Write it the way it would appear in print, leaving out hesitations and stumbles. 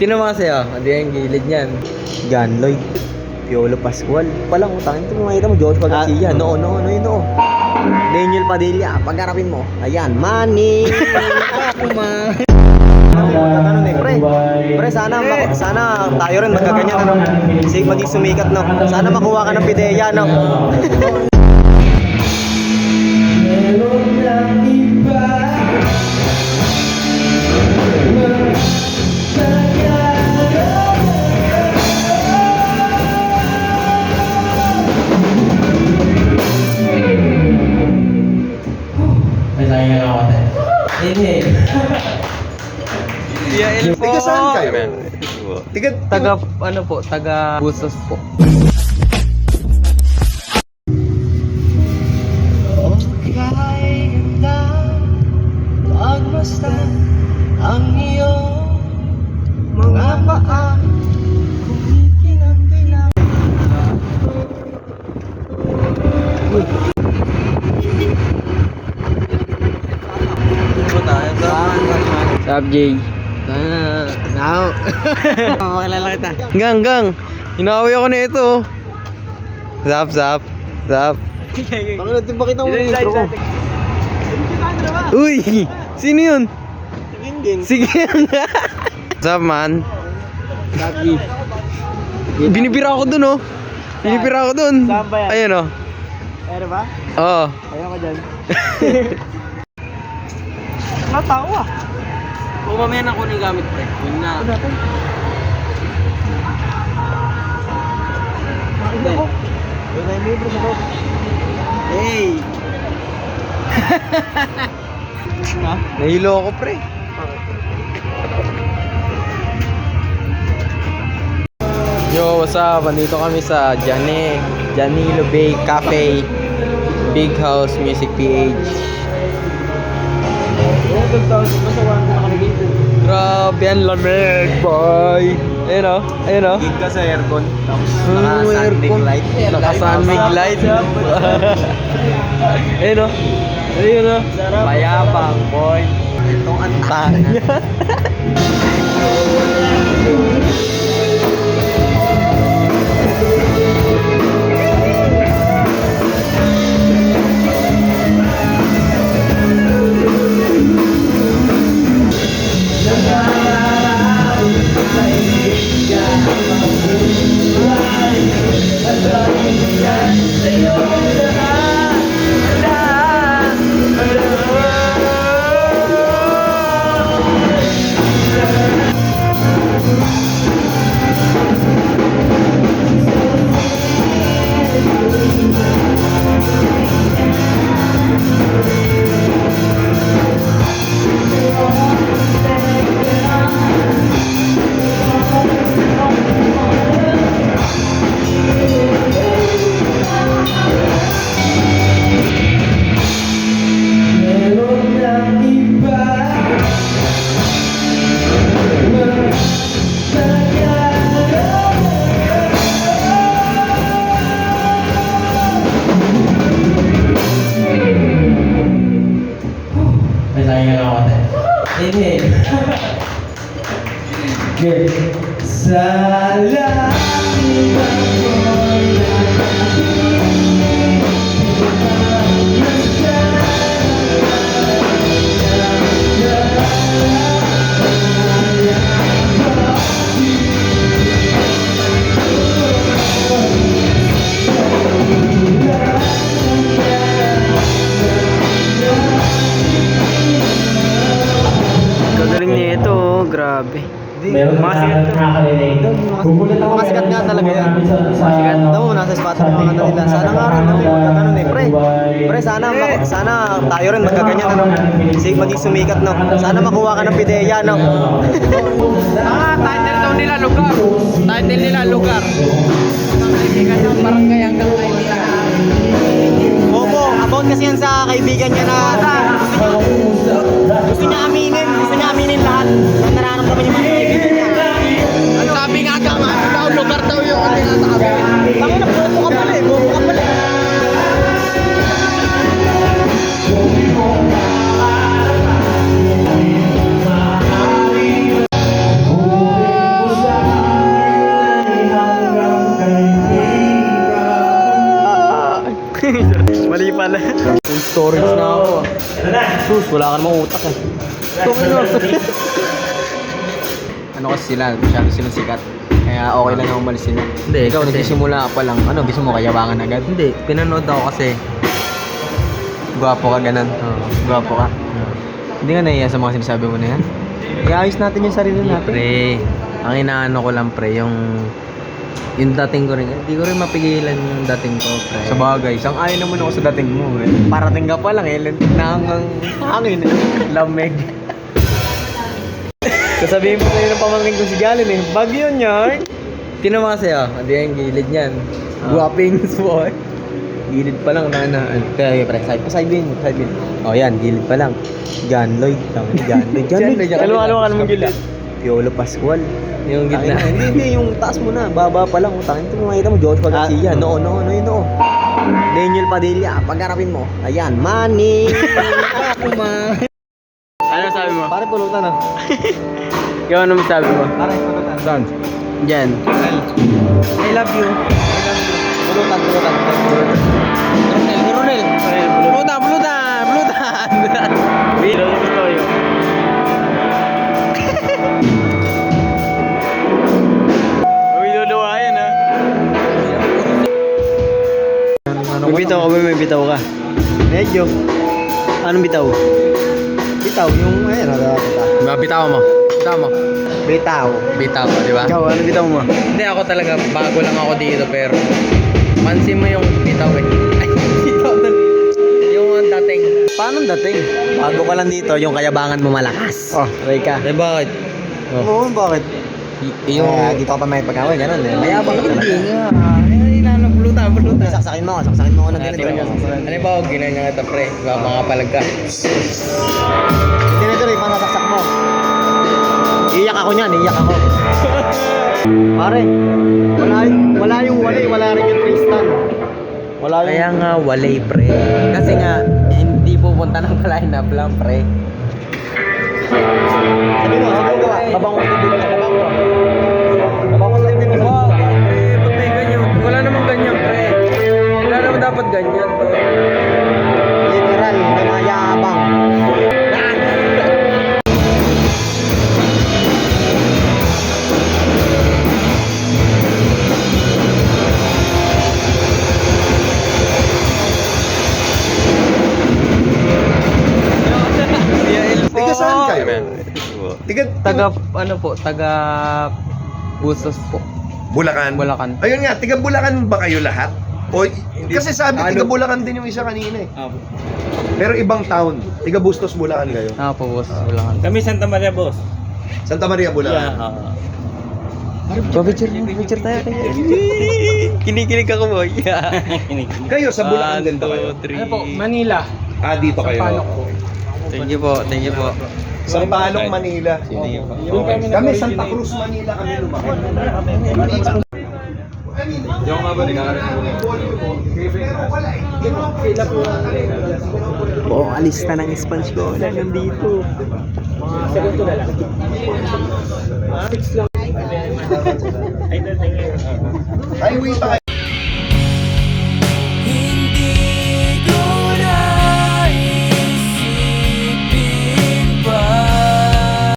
Sino mga sa'yo? Hindi yung gilid niyan. Gan Lloyd. Piolo Pascual. Palang utang. Ito mo makita mo, George Garcia. No. Daniel Padilla. Pag-harapin mo. Ayan. Money. Ano eh, pre, sana tayo rin magkaganyan, ano, maging sumikat, no, sana makuha ka ng pideya, no. May sayang ako tayo. Hindi. Yeah, Tiga saan kayo? Taga Busos po. Pagmasdan ang iyong mga paa, kumikinang-kinang. Sup, Jay? Now. Makilala kita. Gang. Inaaway ako na ito. Zap. Bakit mo yung intro ko? Uy! Sino yun? Sige. Sup, man? Sabi. Binibira ako dun, oh. Binibira ako dun. Saan ba yan? Ayun, oh. Ano ba? Oo. Ayaw ka dyan. Natao ah. Kung mamaya na kunin gamit, pre. Kunin na. Ano natin? Nakita ko. Wala yung libre sa loob. Hey! Ha? Nahilo ako, pre. Yo, what's up? Andito kami sa Janilo Bay Cafe, Big House Music PH. Grabe, ang lamig, boy. Ayun o. Gig ka sa aircon. Tapos Naka-sunmig light. Naka-sunmig light. Ayun o. Mayabang, boy. Itong antang. May sayang ako tayo. Hindi. Gagaling niya ito, grabe. Meron mga nakaka-relate. Makasikat nga talaga yan. Makasikat. Daw, nasa spot ng mga kanila. Sana nga rin, ano eh, pre, sana tayo rin magkaganyan, ano, maging sumikat, no. Sana makuha ka ng pideya, no. Title daw nila lugar. Title nila lugar. Kaibigan ng barangay hanggang kaibigan. Opo, about kasi yan sa kaibigan niya na gusto niya aminin lahat ng nararamdaman niya mga kaibigan niya. Sabi nga daw, lugar daw yung tinatabi. Tangin na, bobo ka pala. storage na ako. Sus, wala ka namang utak eh. Ano kasi sila, masyado silang sikat. Kaya okay lang na umalis sila. Hindi, Ikaw, kasi- nagsisimula ka pa lang. Ano, gusto mo kayabangan agad? Hindi, pinanood ako kasi. Gwapo ka ganun. Gwapo ka. Hindi ka nahiya sa mga sinasabi mo na yan? Iayos natin yung sarili natin. Pre, ang inaano ko lang pre, yung dating ko rin. Hindi ko rin mapigilan yung dating ko, pre. Sa bagay, sang-ayon naman ako sa dating mo. Eh. Parating ka pa lang eh, lintik na hanggang hangin. Lamig. Sasabihin mo sa'yo ng pamangkin ko si Galen eh. Bagyo niyan. Tinan mo kasi oh, hindi yung gilid niyan. Guwaping boy. Gilid pa lang na. Kaya pre, side bin. Oh yan, gilid pa lang. John Lloyd. John Lloyd. Kalawa ka naman gilid. Piolo Pascual. Yung gitna. Hindi, yung taas mo na. Baba pa lang. Utangin ito mo makita mo. George Garcia. No, yun o. Daniel Padilla. Pagharapin mo. Ayan. Money. Ako man. Ano sabi mo? Pare pulutan ah. Ikaw ano sabi mo? Pare pulutan. Saan? Diyan. I love you. Pulutan. Ronel. Bulutan. Wait. Uy, luluwayan ha. May bitaw ka ba? May bitaw ka? Medyo. Anong bitaw? Bitaw, yung ayun. Bitaw mo. Bitaw. Bitaw mo, di ba? Ikaw, anong bitaw mo? Hindi ako talaga, bago lang ako dito pero pansin mo yung bitaw eh. Ay, bitaw na. Yung dating. Paano dating? Bago ka lang dito, yung kayabangan mo malakas. Oh, try ka. Eh bakit? Oo, bakit? Yung... dito ka pa may pagkawin, gano'n eh. Mayabang ka Hindi talaga. nga. Ay, bulutan. Saksakin mo ako ng ganito. Ano ba ako ginanya kita pre? Diba, mga palag ka. Hindi na ito rin, paano saksak mo? Iiyak ako niyan, Pare, wala yung walay, wala rin yung Tristan. Wala yung... Kaya nga walay pre. Kasi nga, hindi pupunta ng line-up lang pre. Sabi mo, babang mo sa dibdib mo. Babang mo sa dibdib mo. Wow, pre, ba't may ganyan? Wala namang ganyan pre. Wala naman dapat ganyan to. Literal, na mayabang. Tiga saan kayo? Taga, ano po, taga Busos po. Bulacan. Bulacan. Ayun nga, tiga Bulacan ba kayo lahat? O, kasi sabi tiga Bulacan din yung isa kanina eh. Pero ibang town. Tiga Bustos, Bulacan kayo. Po, Busos, Bulacan. Kami Santa Maria, boss. Santa Maria, Bulacan. Picture tayo. Kinikilig ako boy. Kayo sa Bulacan din ba kayo? Ano po, Manila. Ah, dito kayo. Thank you po. Sampaloc, Manila. Kami Santa Cruz, Manila kami lumaki. Oo, alista ng sponge ko. Wala nandito. Mga segundo na lang. Highway pa kayo.